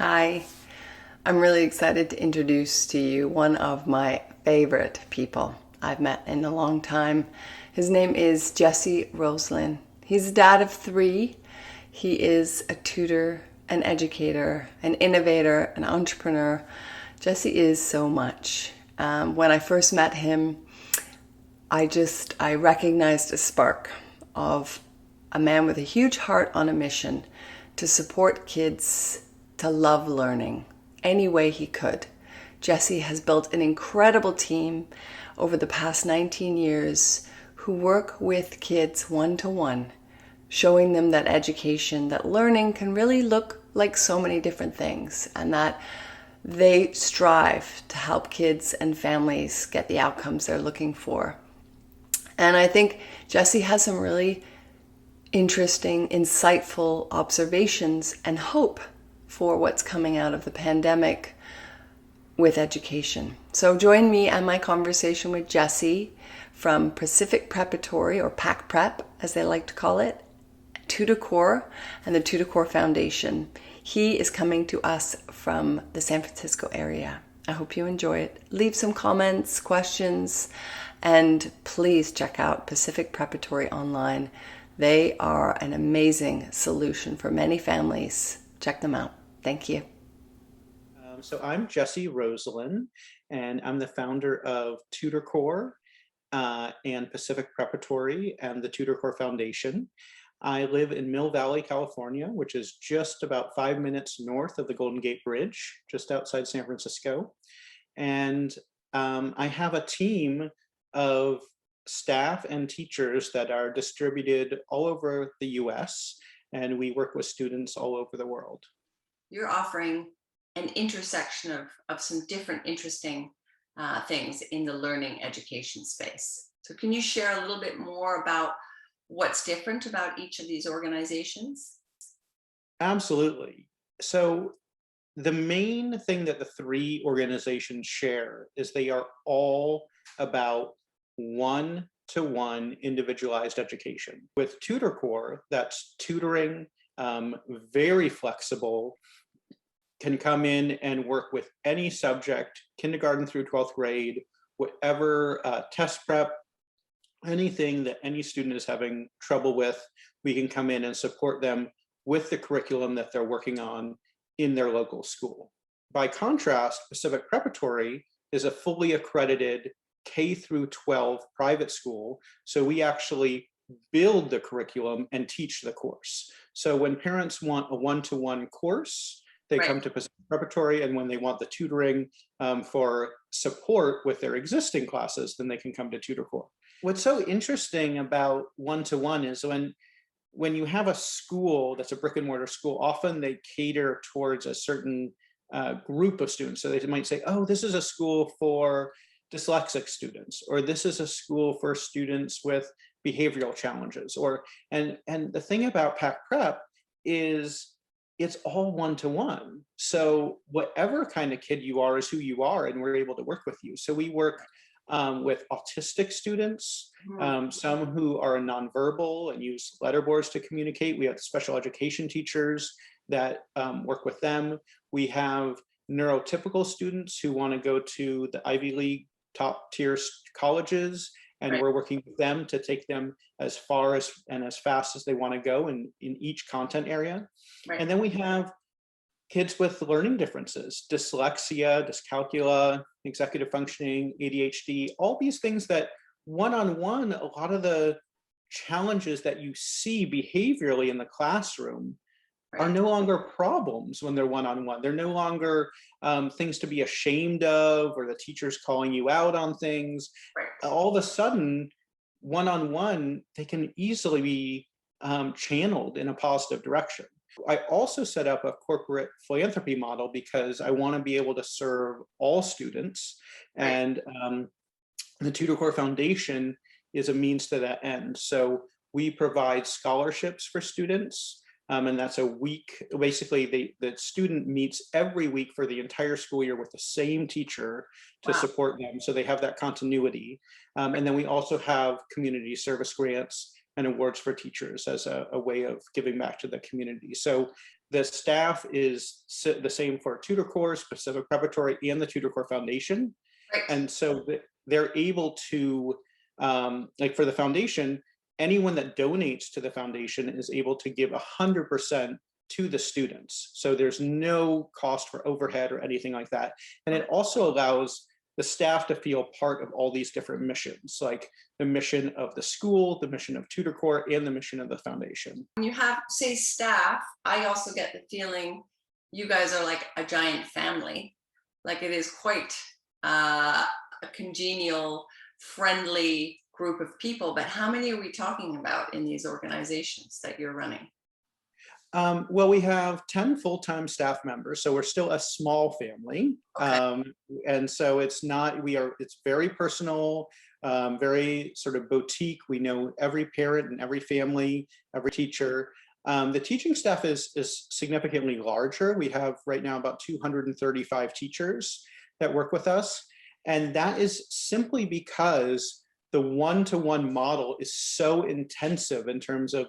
Hi, I'm really excited to introduce to you one of my favorite people I've met in a long time. His name is Jesse Roselin. He's a dad of three. He is a tutor, an educator, an innovator, an entrepreneur. Jesse is so much. When I first met him, I recognized a spark of a man with a huge heart on a mission to support kids to love learning any way he could. Jesse has built an incredible team over the past 19 years who work with kids one-to-one, showing them that education, that learning can really look like so many different things, and that they strive to help kids and families get the outcomes they're looking for. And I think Jesse has some really interesting, insightful observations and hope for what's coming out of the pandemic with education. So join me and my conversation with Jesse from Pacific Preparatory, or PacPrep as they like to call it, TutorCorps, and the TutorCorps Foundation. He is coming to us from the San Francisco area. I hope you enjoy it. Leave some comments, questions, and please check out Pacific Preparatory online. They are an amazing solution for many families. Check them out. Thank you. So I'm Jesse Roselin, and I'm the founder of TutorCorps and Pacific Preparatory and the TutorCorps Foundation. I live in Mill Valley, California, which is just about 5 minutes north of the Golden Gate Bridge, just outside San Francisco. And I have a team of staff and teachers that are distributed all over the US, and we work with students all over the world. You're offering an intersection of some different interesting things in the learning education space. So can you share a little bit more about what's different about each of these organizations? Absolutely. So the main thing that the three organizations share is they are all about one-to-one individualized education. With TutorCorps, that's tutoring, very flexible, can come in and work with any subject, kindergarten through 12th grade, whatever test prep, anything that any student is having trouble with, we can come in and support them with the curriculum that they're working on in their local school. By contrast, Pacific Preparatory is a fully accredited K through 12 private school. So we actually build the curriculum and teach the course. So when parents want a one-to-one course, they come to Pacific Preparatory, and when they want the tutoring for support with their existing classes, then they can come to TutorCorps. What's so interesting about one-to-one is when you have a school that's a brick and mortar school, often they cater towards a certain group of students. So they might say, oh, this is a school for dyslexic students, or this is a school for students with behavioral challenges. And the thing about PacPrep is it's all one-to-one. So whatever kind of kid you are is who you are, and we're able to work with you. So we work with autistic students, some who are nonverbal and use letterboards to communicate. We have special education teachers that work with them. We have neurotypical students who want to go to the Ivy League top tier colleges, and we're working with them to take them as far as and as fast as they want to go in each content area. And then we have kids with learning differences, dyslexia, dyscalculia, executive functioning, ADHD, all these things that one-on-one, a lot of the challenges that you see behaviorally in the classroom are no longer problems when they're one-on-one. They're no longer things to be ashamed of, or the teacher's calling you out on things. All of a sudden, one-on-one, they can easily be channeled in a positive direction. I also set up a corporate philanthropy model because I want to be able to serve all students, and the TutorCorps Foundation is a means to that end. So we provide scholarships for students, and that's a week. Basically, the student meets every week for the entire school year with the same teacher to support them, so they have that continuity. And then we also have community service grants and awards for teachers as a way of giving back to the community. So the staff is the same for TutorCorps, Specific Preparatory, and the TutorCorps Foundation. Right. And so they're able to, like for the foundation, anyone that donates to the foundation is able to give 100% to the students. So there's no cost for overhead or anything like that. And it also allows the staff to feel part of all these different missions, like the mission of the school, the mission of TutorCorps, and the mission of the foundation. When you have, say, staff, I also get the feeling you guys are like a giant family. Like it is quite a congenial, friendly group of people. But how many are we talking about in these organizations that you're running? Well, we have 10 full-time staff members, so we're still a small family. Okay. And so it's very personal, very sort of boutique. We know every parent and every family, every teacher. The teaching staff is significantly larger. We have right now about 235 teachers that work with us. And that is simply because the one-to-one model is so intensive in terms of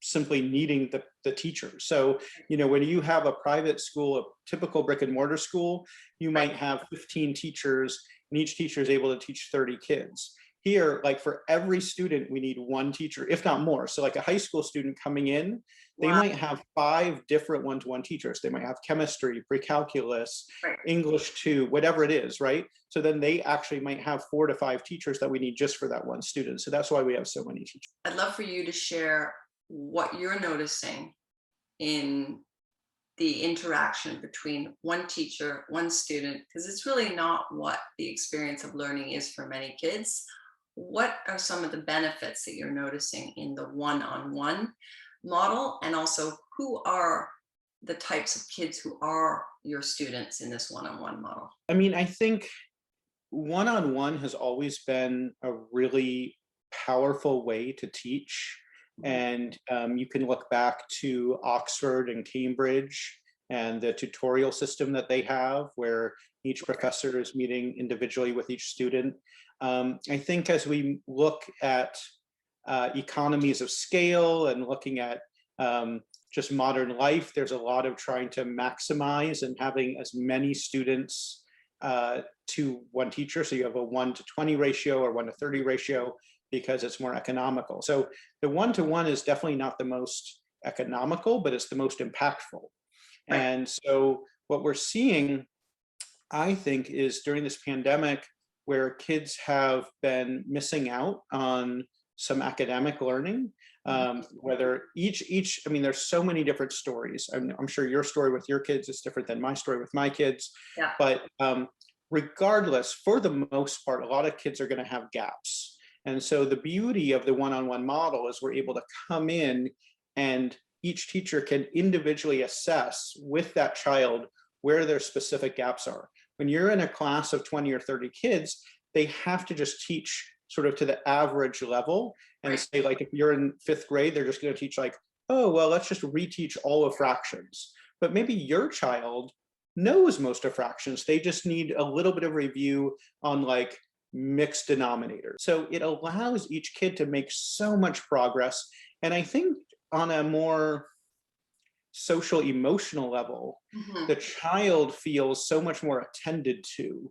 simply needing the teacher. So, when you have a private school, a typical brick and mortar school, you might have 15 teachers and each teacher is able to teach 30 kids. Here, like for every student, we need one teacher, if not more. So like a high school student coming in, they might have 5 different one-to-one teachers. They might have chemistry, pre-calculus, English 2, whatever it is, right? So then they actually might have 4 to 5 teachers that we need just for that one student. So that's why we have so many teachers. I'd love for you to share what you're noticing in the interaction between one teacher, one student, because it's really not what the experience of learning is for many kids. What are some of the benefits that you're noticing in the one-on-one model? And also, who are the types of kids who are your students in this one-on-one model? I mean, I think one-on-one has always been a really powerful way to teach. And you can look back to Oxford and Cambridge and the tutorial system that they have, where each professor is meeting individually with each student. I think as we look at economies of scale and looking at just modern life, there's a lot of trying to maximize and having as many students to one teacher. So you have a 1-to-20 ratio or 1-to-30 ratio, because it's more economical. So the one-to-one is definitely not the most economical, but it's the most impactful. Right. And so what we're seeing, I think, is during this pandemic, where kids have been missing out on some academic learning, whether I mean, there's so many different stories. I'm sure your story with your kids is different than my story with my kids. Yeah. But regardless, for the most part, a lot of kids are going to have gaps. And so the beauty of the one-on-one model is we're able to come in and each teacher can individually assess with that child where their specific gaps are. When you're in a class of 20 or 30 kids, they have to just teach sort of to the average level and say, like, if you're in 5th grade, they're just going to teach like, oh, well, let's just reteach all of fractions. But maybe your child knows most of fractions. They just need a little bit of review on like mixed denominators. So it allows each kid to make so much progress. And I think on a more social emotional level, the child feels so much more attended to,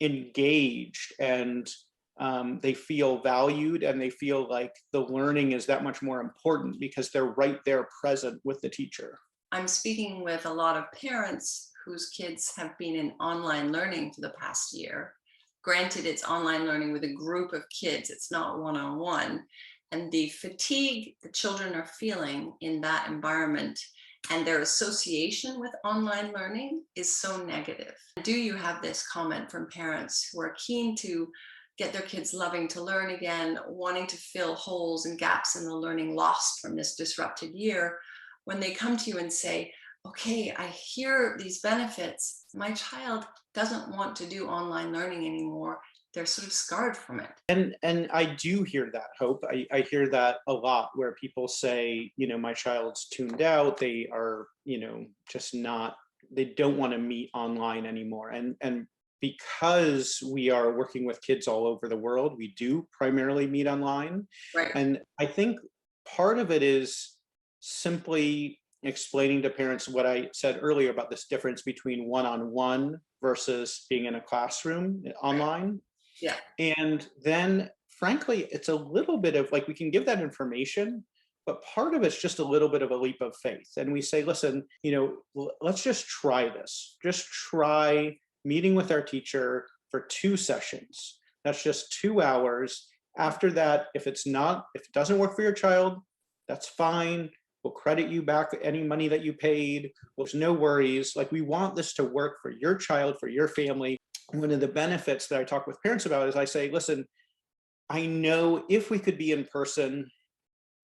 engaged, and they feel valued, and they feel like the learning is that much more important because they're right there present with the teacher. I'm speaking with a lot of parents whose kids have been in online learning for the past year. Granted, it's online learning with a group of kids, it's not one-on-one. And the fatigue the children are feeling in that environment and their association with online learning is so negative. Do you have this comment from parents who are keen to get their kids loving to learn again, wanting to fill holes and gaps in the learning lost from this disrupted year, when they come to you and say, okay, I hear these benefits, my child doesn't want to do online learning anymore, they're sort of scarred from it. And I do hear that, Hope. I hear that a lot, where people say, my child's tuned out, they are, just not, they don't want to meet online anymore. And because we are working with kids all over the world, we do primarily meet online. Right. And I think part of it is simply explaining to parents what I said earlier about this difference between one-on-one versus being in a classroom online. Yeah. And then, frankly, it's a little bit of like, we can give that information, but part of it's just a little bit of a leap of faith. And we say, listen, let's just try this. Just try meeting with our teacher for 2 sessions. That's just 2 hours. After that, if it doesn't work for your child, that's fine. We'll credit you back any money that you paid. There's no worries. Like, we want this to work for your child, for your family. One of the benefits that I talk with parents about is I say, listen, I know if we could be in person,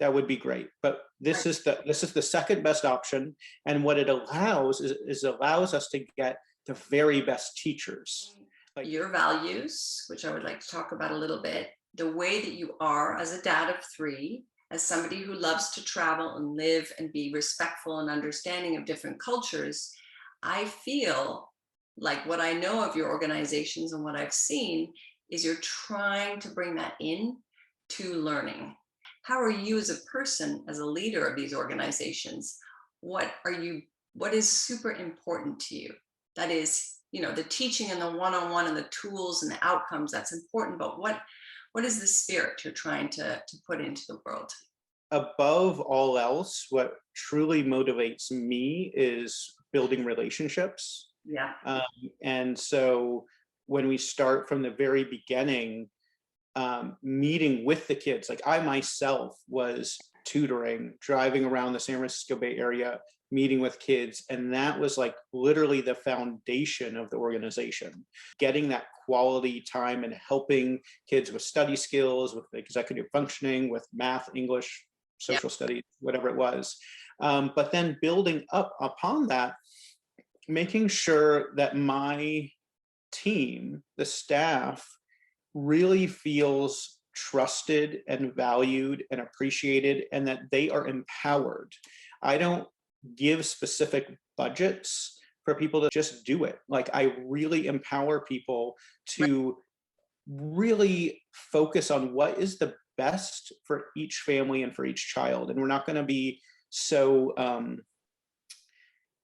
that would be great. But this is the second best option. And what it allows is allows us to get the very best teachers. Like your values, which I would like to talk about a little bit, the way that you are as a dad of 3, as somebody who loves to travel and live and be respectful and understanding of different cultures, I feel like what I know of your organizations and what I've seen is you're trying to bring that in to learning. How are you as a person, as a leader of these organizations? What is super important to you? That is, the teaching and the one-on-one and the tools and the outcomes, that's important, but what is the spirit you're trying to put into the world? Above all else, what truly motivates me is building relationships. Yeah. And so when we start from the very beginning, meeting with the kids, like I myself was tutoring, driving around the San Francisco Bay Area, meeting with kids. And that was like literally the foundation of the organization, getting that quality time and helping kids with study skills, with executive functioning, with math, English, social studies, whatever it was. But then building up upon that, making sure that my team, the staff, really feels trusted and valued and appreciated, and that they are empowered. I don't give specific budgets for people to just do it. Like, I really empower people to really focus on what is the best for each family and for each child. And we're not going to be so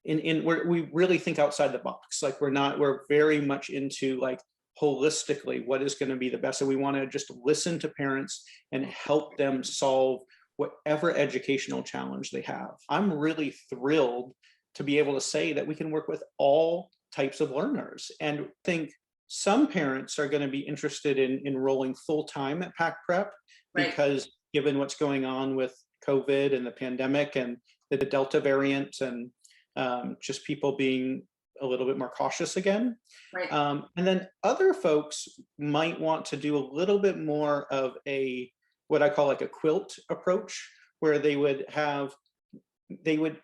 we really think outside the box. Like, we're very much into like holistically what is going to be the best. And we want to just listen to parents and help them solve whatever educational challenge they have. I'm really thrilled to be able to say that we can work with all types of learners. And I think some parents are going to be interested in enrolling full-time at PacPrep, because given what's going on with COVID and the pandemic and the Delta variant, and just people being a little bit more cautious again. And then other folks might want to do a little bit more of what I call like a quilt approach, where they would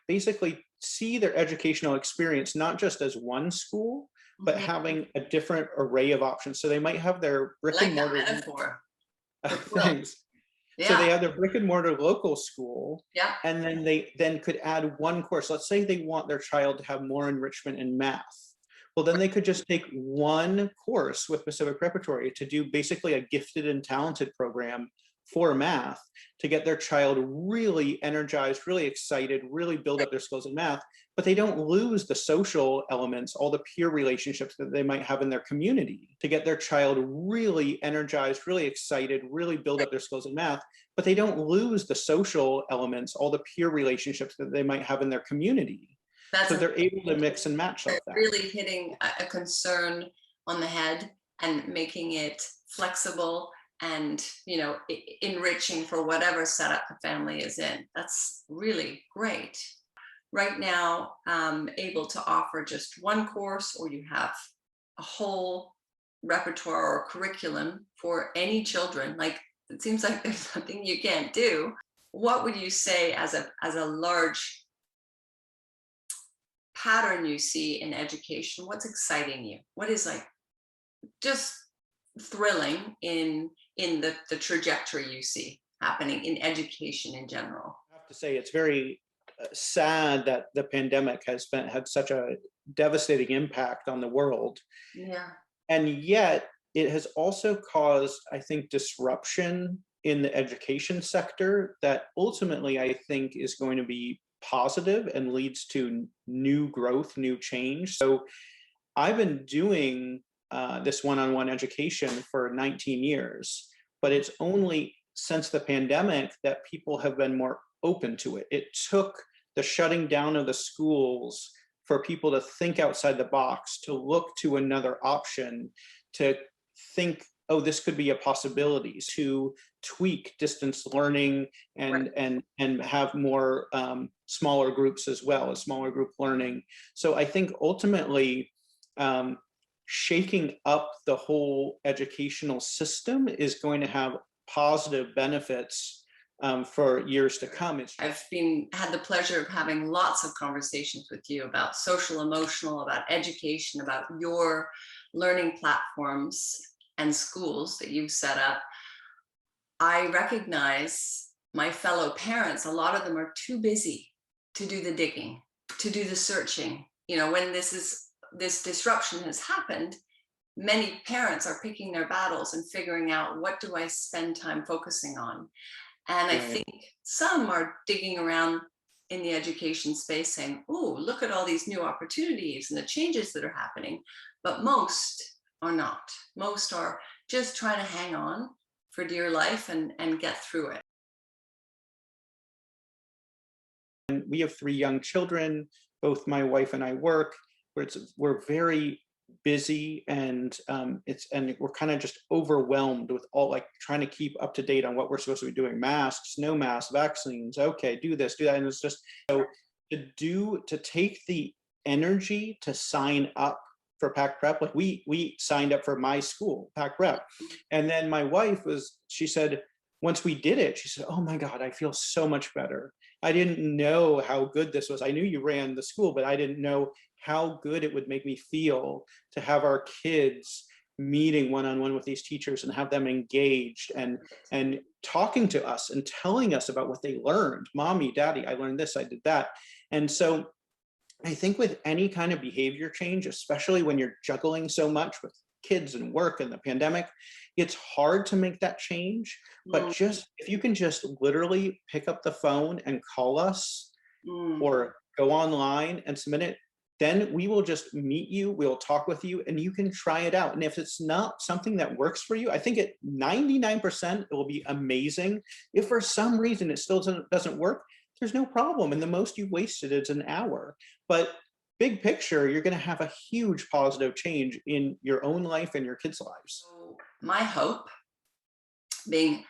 basically see their educational experience not just as one school, but having a different array of options. So they might have their brick and mortar metaphor. things. Yeah. So they have their brick and mortar local school, and then they could add one course. Let's say they want their child to have more enrichment in math. Well, then they could just take one course with Pacific Preparatory to do basically a gifted and talented program for math, to get their child really energized, really excited, really build up their skills in math. But they don't lose the social elements, all the peer relationships that they might have in their community, to get their child really energized, really excited, really build up their skills in math. But they don't lose the social elements, all the peer relationships that they might have in their community. So they're able to mix and match like that. Really hitting a concern on the head and making it flexible and, enriching for whatever setup the family is in. That's really great. Right now, able to offer just one course, or you have a whole repertoire or curriculum for any children. Like, it seems like there's nothing you can't do. What would you say as a large pattern you see in education? What's exciting you? What is like just thrilling in the trajectory you see happening in education in general? I have to say, it's very sad that the pandemic has had such a devastating impact on the world. Yeah. And yet it has also caused, I think, disruption in the education sector that ultimately I think is going to be positive and leads to new growth, new change. So I've been doing this one-on-one education for 19 years, but it's only since the pandemic that people have been more open to it. It took the shutting down of the schools for people to think outside the box, to look to another option, to think, oh, this could be a possibility, to tweak distance learning and Right. and have more smaller groups as well as smaller group learning. So I think ultimately shaking up the whole educational system is going to have positive benefits for years to come. I've had the pleasure of having lots of conversations with you about social emotional, about education, about your learning platforms and schools that you've set up. I recognize my fellow parents, a lot of them are too busy to do the digging, to do the searching. You know, when this disruption has happened, many parents are picking their battles and figuring out, what do I spend time focusing on? And I Right. think some are digging around in the education space saying, oh, look at all these new opportunities and the changes that are happening. But most are not. Most are just trying to hang on for dear life and get through it. And we have 3 young children. Both my wife and I work. We're very busy, and we're kind of just overwhelmed with all, like, trying to keep up to date on what we're supposed to be doing: masks, no masks, vaccines. Okay, do this, do that, and it's just so to take the energy to sign up for PacPrep. Like, we signed up for my school, PacPrep, and then my wife she said, once we did it, she said, "Oh my God, I feel so much better. I didn't know how good this was. I knew you ran the school, but I didn't know how good it would make me feel to have our kids meeting one-on-one with these teachers and have them engaged and talking to us and telling us about what they learned. Mommy, Daddy, I learned this, I did that." And so I think with any kind of behavior change, especially when you're juggling so much with kids and work and the pandemic, it's hard to make that change. But Mm, just if you can just literally pick up the phone and call us mm. or go online and submit it, then we will just meet you, we'll talk with you, and you can try it out. And if it's not something that works for you, I think at 99% it will be amazing. If for some reason it still doesn't work, there's no problem. And the most you wasted is an hour. But big picture, you're going to have a huge positive change in your own life and your kids' lives. So my hope, being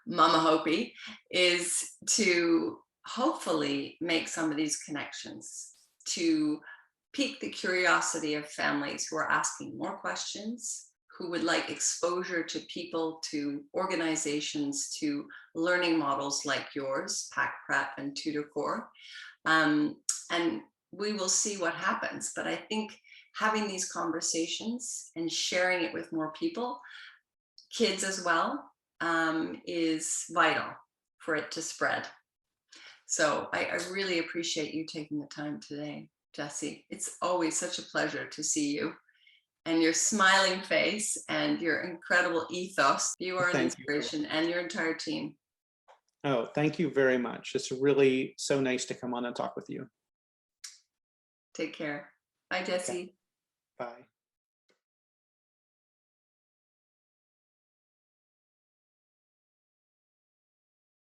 MamaHopey, is to hopefully make some of these connections, to pique the curiosity of families who are asking more questions, who would like exposure to people, to organizations, to learning models like yours, PacPrep and TutorCorps. And we will see what happens. But I think having these conversations and sharing it with more people, kids as well, is vital for it to spread. So I really appreciate you taking the time today, Jesse. It's always such a pleasure to see you and your smiling face and your incredible ethos. You are an Thank you. inspiration, and your entire team. Oh, thank you very much. It's really so nice to come on and talk with you. Take care. Bye, Okay, Jesse. bye.